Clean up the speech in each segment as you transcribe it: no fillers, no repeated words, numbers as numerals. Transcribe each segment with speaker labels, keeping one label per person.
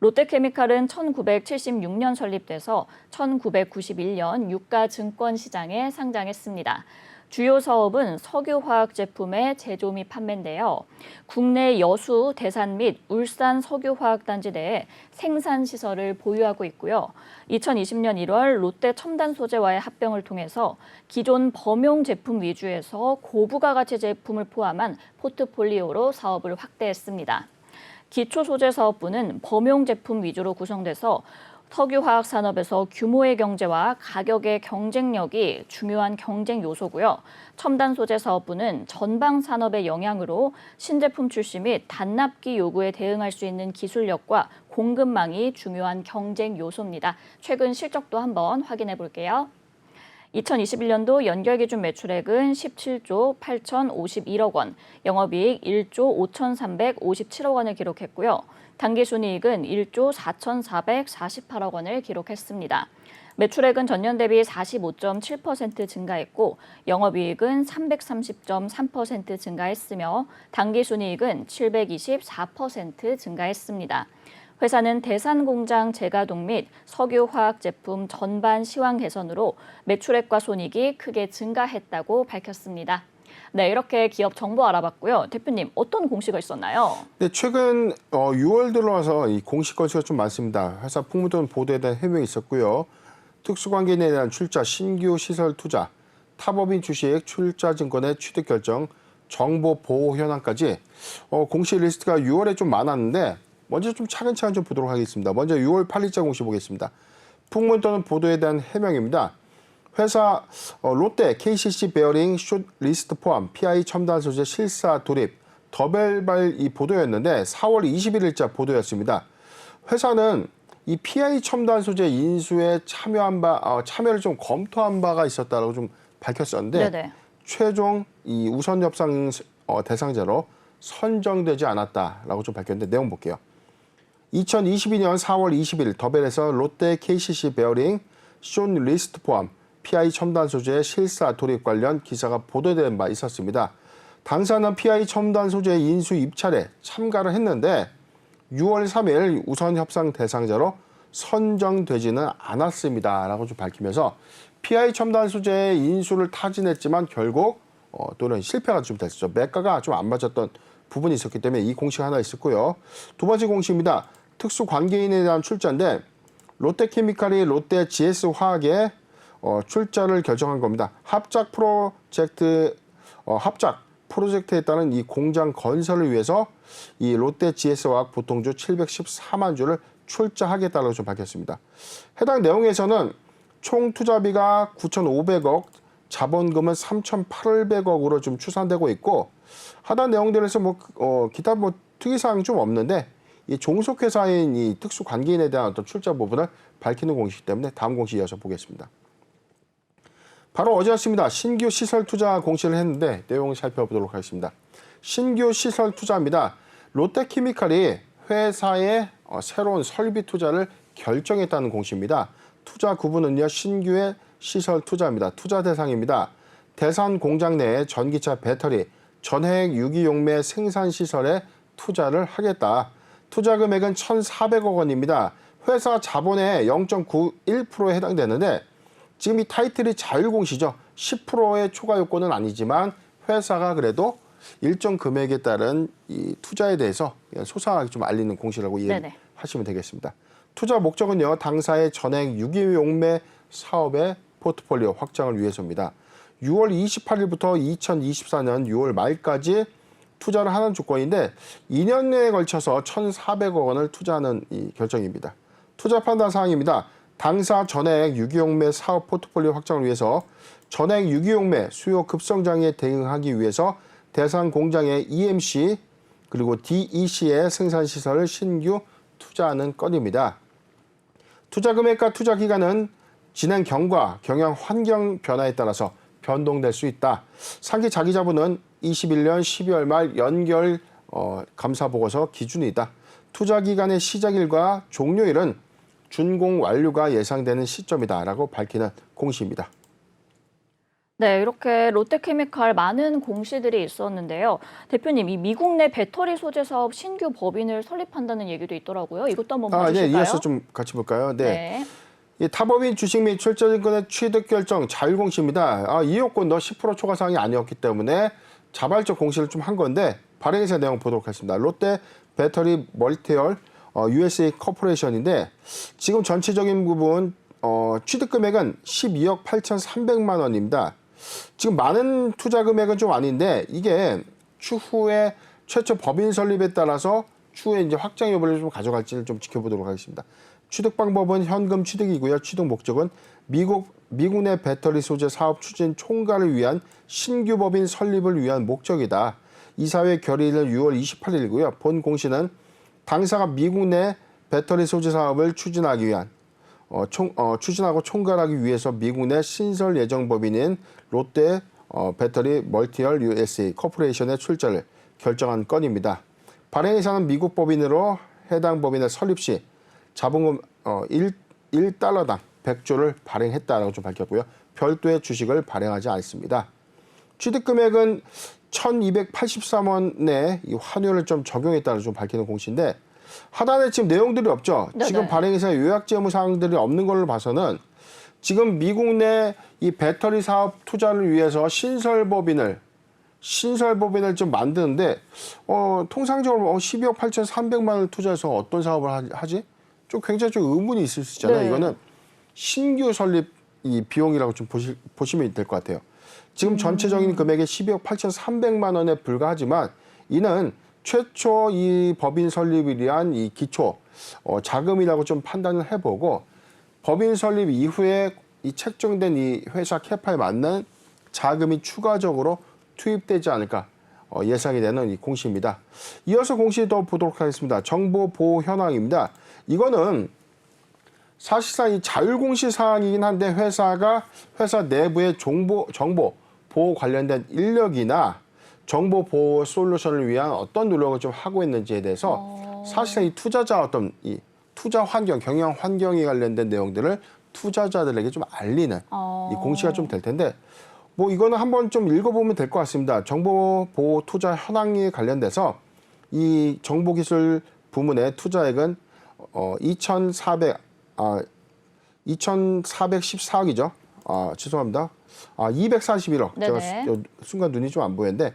Speaker 1: 롯데케미칼은 1976년 설립돼서 1991년 유가 증권 시장에 상장했습니다. 주요 사업은 석유화학 제품의 제조 및 판매인데요. 국내 여수, 대산 및 울산 석유화학단지 내에 생산시설을 보유하고 있고요. 2020년 1월 롯데 첨단소재와의 합병을 통해서 기존 범용 제품 위주에서 고부가가치 제품을 포함한 포트폴리오로 사업을 확대했습니다. 기초소재사업부는 범용 제품 위주로 구성돼서 석유화학 산업에서 규모의 경제와 가격의 경쟁력이 중요한 경쟁 요소고요. 첨단소재사업부는 전방 산업의 영향으로 신제품 출시 및 단납기 요구에 대응할 수 있는 기술력과 공급망이 중요한 경쟁 요소입니다. 최근 실적도 한번 확인해 볼게요. 2021년도 연결기준 매출액은 17조 8,051억 원, 영업이익 1조 5,357억 원을 기록했고요. 당기순이익은 1조 4,448억 원을 기록했습니다. 매출액은 전년 대비 45.7% 증가했고 영업이익은 330.3% 증가했으며 당기순이익은 724% 증가했습니다. 회사는 대산 공장 재가동 및 석유화학 제품 전반 시황 개선으로 매출액과 손익이 크게 증가했다고 밝혔습니다. 네, 이렇게 기업 정보 알아봤고요. 대표님, 어떤 공시가 있었나요?
Speaker 2: 네, 최근 6월 들어와서 이 공시 건수가 좀 많습니다. 회사 풍문돈 보도에 대한 해명이 있었고요. 특수관계인에 대한 출자, 신규 시설 투자, 타법인 주식 출자 증권의 취득 결정, 정보 보호 현황까지 공시 리스트가 6월에 좀 많았는데 먼저 좀 차근차근 좀 보도록 하겠습니다. 먼저 6월 8일자 공시 보겠습니다. 풍문 또는 보도에 대한 해명입니다. 회사 롯데 KCC 베어링 숏 리스트 포함 PI 첨단 소재 실사 돌입 더벨발 이 보도였는데 4월 21일자 보도였습니다. 회사는 이 PI 첨단 소재 인수에 참여를 좀 검토한 바가 있었다고 좀 밝혔었는데
Speaker 1: 네네.
Speaker 2: 최종 이 우선 협상 대상자로 선정되지 않았다라고 좀 밝혔는데 내용 볼게요. 2022년 4월 20일 더벨에서 롯데 KCC 베어링 숏 리스트 포함 PI 첨단 소재 실사 돌입 관련 기사가 보도된 바 있었습니다. 당사는 PI 첨단 소재 인수 입찰에 참가를 했는데 6월 3일 우선 협상 대상자로 선정되지는 않았습니다라고 좀 밝히면서 PI 첨단 소재의 인수를 타진했지만 결국 또는 실패가 좀 됐었죠. 매가가 좀 안 맞았던 부분이 있었기 때문에 이 공시가 하나 있었고요. 두 번째 공시입니다. 특수 관계인에 대한 출자인데 롯데케미칼이 롯데 GS화학에 출자를 결정한 겁니다. 합작 프로젝트에 따른 이 공장 건설을 위해서 이 롯데 GS화학 보통주 714만 주를 출자하겠다고 좀 밝혔습니다. 해당 내용에서는 총 투자비가 9,500억, 자본금은 3,800억으로 좀 추산되고 있고 하단 내용들에서 기타 특이사항 좀 없는데 이 종속회사인 이 특수관계인에 대한 어떤 출자 부분을 밝히는 공시이기 때문에 다음 공시 이어서 보겠습니다. 바로 어제였습니다. 신규 시설 투자 공시를 했는데 내용을 살펴보도록 하겠습니다. 신규 시설 투자입니다. 롯데케미칼이 회사의 새로운 설비 투자를 결정했다는 공시입니다. 투자 구분은요. 신규의 시설 투자입니다. 투자 대상입니다. 대산 공장 내에 전기차 배터리, 전해액 유기용매 생산시설에 투자를 하겠다. 투자 금액은 1,400억 원입니다. 회사 자본의 0.91%에 해당되는데 지금 이 타이틀이 자율공시죠. 10%의 초과 요건은 아니지만 회사가 그래도 일정 금액에 따른 이 투자에 대해서 소상하게 좀 알리는 공시라고 이해하시면 되겠습니다. 투자 목적은요. 당사의 전액 유기용매 사업의 포트폴리오 확장을 위해서입니다. 6월 28일부터 2024년 6월 말까지 투자를 하는 조건인데 2년 내에 걸쳐서 1,400억 원을 투자하는 이 결정입니다. 투자 판단 사항입니다. 당사 전액 유기용매 사업 포트폴리오 확장을 위해서 전액 유기용매 수요 급성장에 대응하기 위해서 대상 공장의 EMC 그리고 DEC의 생산시설을 신규 투자하는 건입니다. 투자 금액과 투자 기간은 진행 경과, 경영 환경 변화에 따라서 변동될 수 있다. 상기 자기자본은 21년 12월 말 연결 감사보고서 기준이다. 투자 기간의 시작일과 종료일은 준공 완료가 예상되는 시점이다라고 밝히는 공시입니다.
Speaker 1: 네, 이렇게 롯데케미칼 많은 공시들이 있었는데요. 대표님, 이 미국 내 배터리 소재 사업 신규 법인을 설립한다는 얘기도 있더라고요. 이것도 한번
Speaker 2: 네,
Speaker 1: 봐주실까요?
Speaker 2: 이어서 좀 같이 볼까요? 네.
Speaker 1: 네.
Speaker 2: 이 타법인 주식 및 출자증권의 취득 결정 자율공시입니다. 이 요건도 10% 초과 사항이 아니었기 때문에 자발적 공시를 좀 한 건데 발행회사 내용 보도록 하겠습니다. 롯데 배터리 멀티얼 USA 코퍼레이션인데 지금 전체적인 부분 취득 금액은 12억 8,300만 원입니다. 지금 많은 투자 금액은 좀 아닌데 이게 추후에 최초 법인 설립에 따라서 추후에 이제 확장 여부를 좀 가져갈지를 좀 지켜보도록 하겠습니다. 취득 방법은 현금 취득이고요. 취득 목적은 미국 내 배터리 소재 사업 추진 총괄을 위한 신규 법인 설립을 위한 목적이다. 이사회 결의일은 6월 28일이고요. 본 공시는 당사가 미국 내 배터리 소재 사업을 추진하기 위한 추진하고 총괄하기 위해서 미국 내 신설 예정 법인인 롯데 배터리 멀티얼 USA 코퍼레이션의 출자를 결정한 건입니다. 발행회사는 미국 법인으로 해당 법인의 설립 시 자본금 1달러당 100조를 발행했다라고 좀 밝혔고요. 별도의 주식을 발행하지 않습니다. 취득 금액은 1,283원의 이 환율을 좀 적용했다고 좀 밝히는 공시인데 하단에 지금 내용들이 없죠.
Speaker 1: 네네.
Speaker 2: 지금 발행회사의 요약 재무 사항들이 없는 걸로 봐서는 지금 미국 내 이 배터리 사업 투자를 위해서 신설법인을 좀 만드는데 통상적으로 12억 8,300만 원을 투자해서 어떤 사업을 하지? 좀 굉장히 좀 의문이 있을 수 있잖아요.
Speaker 1: 네.
Speaker 2: 이거는 신규 설립 이 비용이라고 좀 보시면 될 것 같아요. 지금 전체적인 금액이 12억 8,300만 원에 불과하지만 이는 최초 이 법인 설립을 위한 이 기초 자금이라고 좀 판단을 해보고 법인 설립 이후에 이 책정된 이 회사 캐파에 맞는 자금이 추가적으로 투입되지 않을까 예상이 되는 이 공시입니다. 이어서 공시 더 보도록 하겠습니다. 정보 보호 현황입니다. 이거는 사실상 이 자율공시 사항이긴 한데 회사 내부의 정보 보호 관련된 인력이나 정보 보호 솔루션을 위한 어떤 노력을 좀 하고 있는지에 대해서 사실상 이 투자자 어떤 이 투자 환경, 경영 환경에 관련된 내용들을 투자자들에게 좀 알리는 이 공시가 좀 될 텐데 뭐 이거는 한번 좀 읽어보면 될 것 같습니다. 정보 보호 투자 현황에 관련돼서 이 정보기술 부문의 투자액은 2,414억이죠. 죄송합니다. 241억.
Speaker 1: 네네.
Speaker 2: 제가 순간 눈이 좀 안 보이는데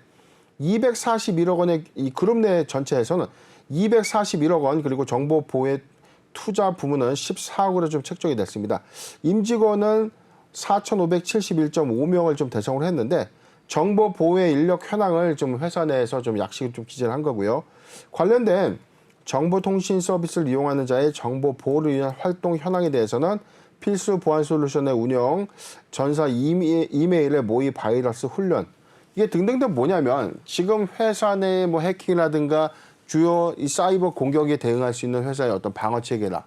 Speaker 2: 241억 원의 이 그룹 내 전체에서는 241억 원 그리고 정보 보호의 투자 부문은 14억으로 좀 책정이 됐습니다. 임직원은 4,571.5명을 좀 대상으로 했는데 정보 보호의 인력 현황을 좀 회사 내에서 좀 약식을 좀 기재를 한 거고요. 관련된 정보통신 서비스를 이용하는 자의 정보 보호를 위한 활동 현황에 대해서는 필수 보안 솔루션의 운영, 전사 이메일의 모의 바이러스 훈련 이게 등등등 뭐냐면 지금 회사 내 뭐 해킹이라든가 주요 이 사이버 공격에 대응할 수 있는 회사의 어떤 방어 체계나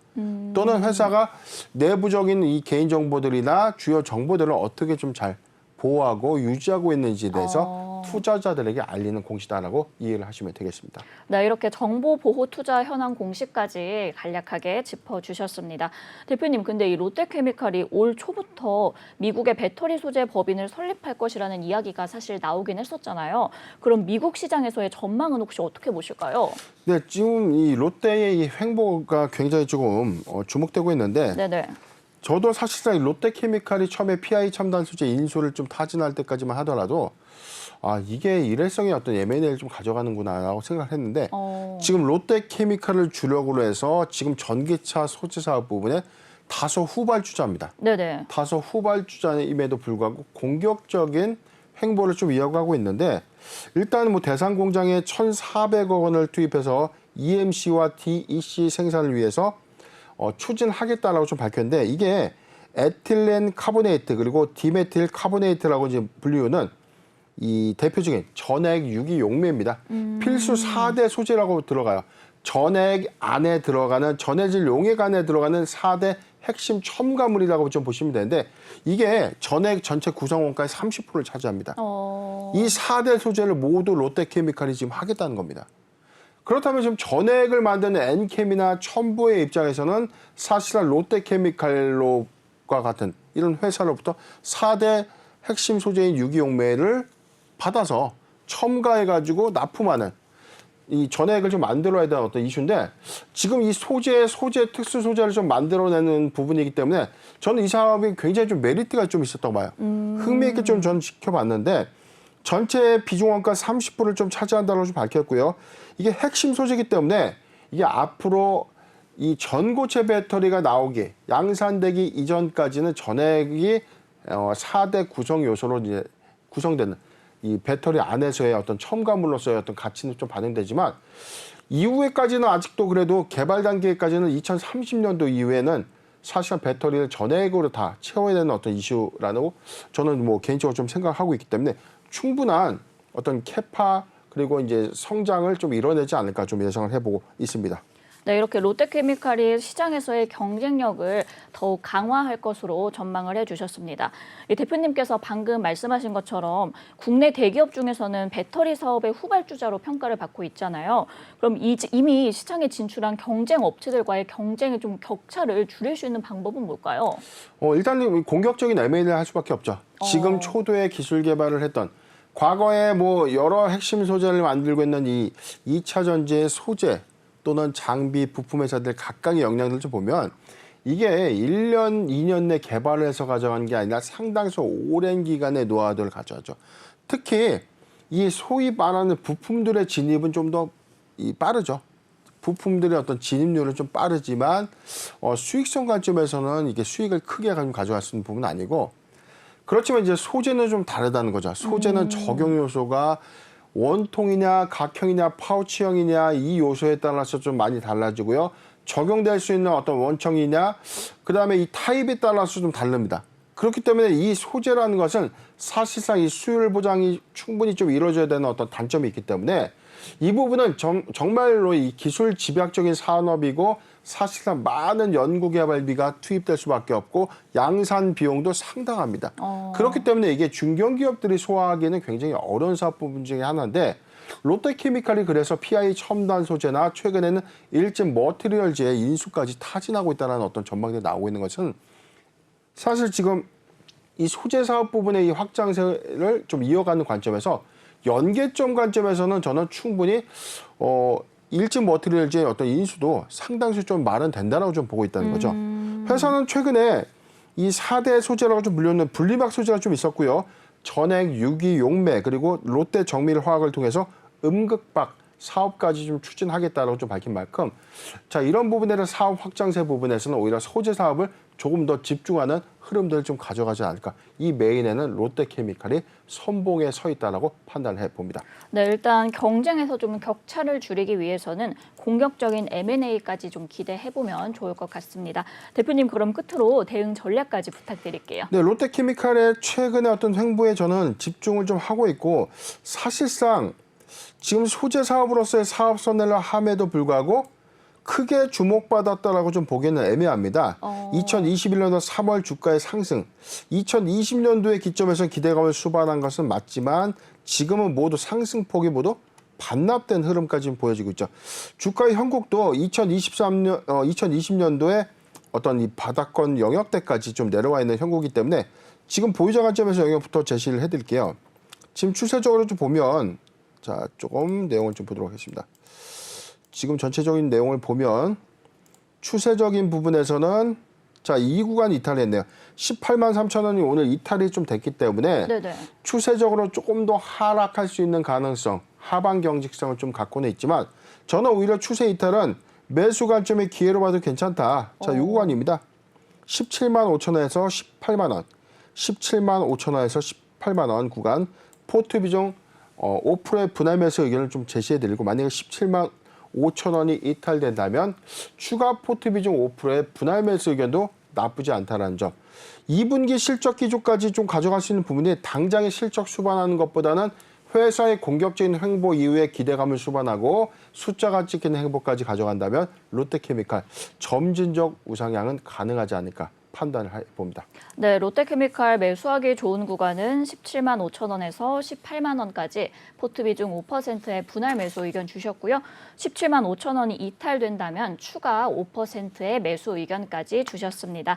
Speaker 2: 또는 회사가 내부적인 이 개인 정보들이나 주요 정보들을 어떻게 좀 잘 보호하고 유지하고 있는지에 대해서 투자자들에게 알리는 공시다라고 이해를 하시면 되겠습니다.
Speaker 1: 네, 이렇게 정보 보호 투자 현황 공시까지 간략하게 짚어주셨습니다. 대표님, 근데 이 롯데케미칼이 올 초부터 미국의 배터리 소재 법인을 설립할 것이라는 이야기가 사실 나오긴 했었잖아요. 그럼 미국 시장에서의 전망은 혹시 어떻게 보실까요?
Speaker 2: 네, 지금 이 롯데의 이 행보가 굉장히 조금 주목되고 있는데
Speaker 1: 네네.
Speaker 2: 저도 사실상 롯데케미칼이 처음에 PI 첨단 소재 인수를 좀 타진할 때까지만 하더라도 이게 일회성의 어떤 M&A를 좀 가져가는구나라고 생각을 했는데 지금 롯데케미칼을 주력으로 해서 지금 전기차 소재 사업 부분에 다소 후발주자입니다.
Speaker 1: 네네.
Speaker 2: 다소 후발주자임에도 불구하고 공격적인 행보를 좀 이어가고 있는데 일단 뭐 대상 공장에 1,400억 원을 투입해서 EMC와 DEC 생산을 위해서 추진하겠다라고 좀 밝혔는데 이게 에틸렌 카보네이트 그리고 디메틸 카보네이트라고 이제 불리우는 이 대표적인 전액 유기용매입니다. 필수 4대 소재라고 들어가요. 전액 안에 들어가는 전해질 용액 안에 들어가는 4대 핵심 첨가물이라고 좀 보시면 되는데 이게 전액 전체 구성원가의 30%를 차지합니다. 이 4대 소재를 모두 롯데케미칼이 지금 하겠다는 겁니다. 그렇다면 지금 전액을 만드는 엔캠이나 첨보의 입장에서는 사실은 롯데케미칼과 같은 이런 회사로부터 4대 핵심 소재인 유기용매를 받아서 첨가해가지고 납품하는 이 전액을 좀 만들어야 되는 어떤 이슈인데 지금 이 소재 특수 소재를 좀 만들어내는 부분이기 때문에 저는 이 사업이 굉장히 좀 메리트가 좀 있었다고 봐요. 흥미있게 좀 저는 지켜봤는데 전체 비중원가 30%를 좀 차지한다고 좀 밝혔고요. 이게 핵심 소재이기 때문에 이게 앞으로 이 전고체 배터리가 나오기 양산되기 이전까지는 전액이 4대 구성 요소로 이제 구성되는 이 배터리 안에서의 어떤 첨가물로서의 어떤 가치는 좀 반영되지만 이후에까지는 아직도 그래도 개발 단계까지는 2030년도 이후에는 사실상 배터리를 전액으로 다 채워야 되는 어떤 이슈라고 저는 뭐 개인적으로 좀 생각하고 있기 때문에 충분한 어떤 캐파 그리고 이제 성장을 좀 이뤄내지 않을까 좀 예상을 해보고 있습니다.
Speaker 1: 네, 이렇게 롯데케미칼이 시장에서의 경쟁력을 더욱 강화할 것으로 전망을 해주셨습니다. 이 대표님께서 방금 말씀하신 것처럼 국내 대기업 중에서는 배터리 사업의 후발주자로 평가를 받고 있잖아요. 그럼 이미 시장에 진출한 경쟁 업체들과의 경쟁의 좀 격차를 줄일 수 있는 방법은 뭘까요?
Speaker 2: 일단 공격적인 M&A를 할 수밖에 없죠. 지금 초도의 기술 개발을 했던 과거에 뭐 여러 핵심 소재를 만들고 있는 이 2차 전지의 소재 또는 장비, 부품 회사들 각각의 역량들을 좀 보면 이게 1년, 2년 내 개발을 해서 가져간 게 아니라 상당수 오랜 기간의 노하우를 가져가죠. 특히 이 소위 말하는 부품들의 진입은 좀 더 빠르죠. 부품들의 어떤 진입률은 좀 빠르지만 수익성 관점에서는 이게 수익을 크게 가져갈 수 있는 부분은 아니고 그렇지만 이제 소재는 좀 다르다는 거죠. 소재는 적용 요소가 원통이냐, 각형이냐, 파우치형이냐 이 요소에 따라서 좀 많이 달라지고요. 적용될 수 있는 어떤 원청이냐, 그다음에 이 타입에 따라서 좀 다릅니다. 그렇기 때문에 이 소재라는 것은 사실상 이 수율 보장이 충분히 좀 이루어져야 되는 어떤 단점이 있기 때문에 이 부분은 정말로 이 기술 집약적인 산업이고 사실상 많은 연구개발비가 투입될 수밖에 없고 양산 비용도 상당합니다. 그렇기 때문에 이게 중견기업들이 소화하기에는 굉장히 어려운 사업 부분 중에 하나인데 롯데케미칼이 그래서 PI 첨단 소재나 최근에는 일진 머티리얼즈의 인수까지 타진하고 있다는 어떤 전망들이 나오고 있는 것은 사실 지금 이 소재 사업 부분의 이 확장세를 좀 이어가는 관점에서 연계점 관점에서는 저는 충분히 일진 머티리얼즈의 어떤 인수도 상당수 좀 마련된다라고 좀 보고 있다는 거죠. 회사는 최근에 이 4대 소재라고 좀 불리는 분리막 소재가 좀 있었고요. 전액 유기용매 그리고 롯데 정밀화학을 통해서 음극박 사업까지 좀 추진하겠다라고 좀 밝힌 만큼 자 이런 부분에는 사업 확장세 부분에서는 오히려 소재 사업을 조금 더 집중하는 흐름들을 좀 가져가지 않을까. 이 메인에는 롯데케미칼이 선봉에 서 있다라고 판단해 봅니다.
Speaker 1: 네, 일단 경쟁에서 좀 격차를 줄이기 위해서는 공격적인 M&A까지 좀 기대해 보면 좋을 것 같습니다. 대표님 그럼 끝으로 대응 전략까지 부탁드릴게요.
Speaker 2: 네, 롯데케미칼의 최근의 어떤 행보에 저는 집중을 좀 하고 있고 사실상 지금 소재 사업으로서의 사업선을 함에도 불구하고 크게 주목받았다라고 좀 보기에는 애매합니다. 2021년도 3월 주가의 상승, 2020년도의 기점에서 기대감을 수반한 것은 맞지만 지금은 모두 상승폭이 모두 반납된 흐름까지 보여지고 있죠. 주가의 형국도 2020년도에 어떤 이 바닥권 영역대까지 좀 내려와 있는 형국이기 때문에 지금 보유자 관점에서 영역부터 제시를 해드릴게요. 지금 추세적으로 좀 보면 자 조금 내용을 좀 보도록 하겠습니다. 지금 전체적인 내용을 보면 추세적인 부분에서는 자, 이 구간 이탈했네요. 18만 3천 원이 오늘 이탈이 좀 됐기 때문에
Speaker 1: 네네.
Speaker 2: 추세적으로 조금 더 하락할 수 있는 가능성, 하방 경직성을 좀 갖고는 있지만 저는 오히려 추세 이탈은 매수 관점의 기회로 봐도 괜찮다. 자, 이 구간입니다. 17만 5천 원에서 18만 원, 17만 5천 원에서 18만 원 구간 포트 비중 5%의 분할 매수 의견을 좀 제시해드리고 만약에 17만 5천 원이 이탈된다면 추가 포트 비중 5%의 분할 매수 의견도 나쁘지 않다는 점. 2분기 실적 기조까지 좀 가져갈 수 있는 부분이 당장의 실적 수반하는 것보다는 회사의 공격적인 행보 이후에 기대감을 수반하고 숫자가 찍히는 행보까지 가져간다면 롯데케미칼 점진적 우상향은 가능하지 않을까 판단을 해봅니다.
Speaker 1: 네, 롯데케미칼 매수하기 좋은 구간은 17만 5천 원에서 18만 원까지 포트 비중 5%의 분할 매수 의견 주셨고요. 17만 5천 원이 이탈된다면 추가 5%의 매수 의견까지 주셨습니다.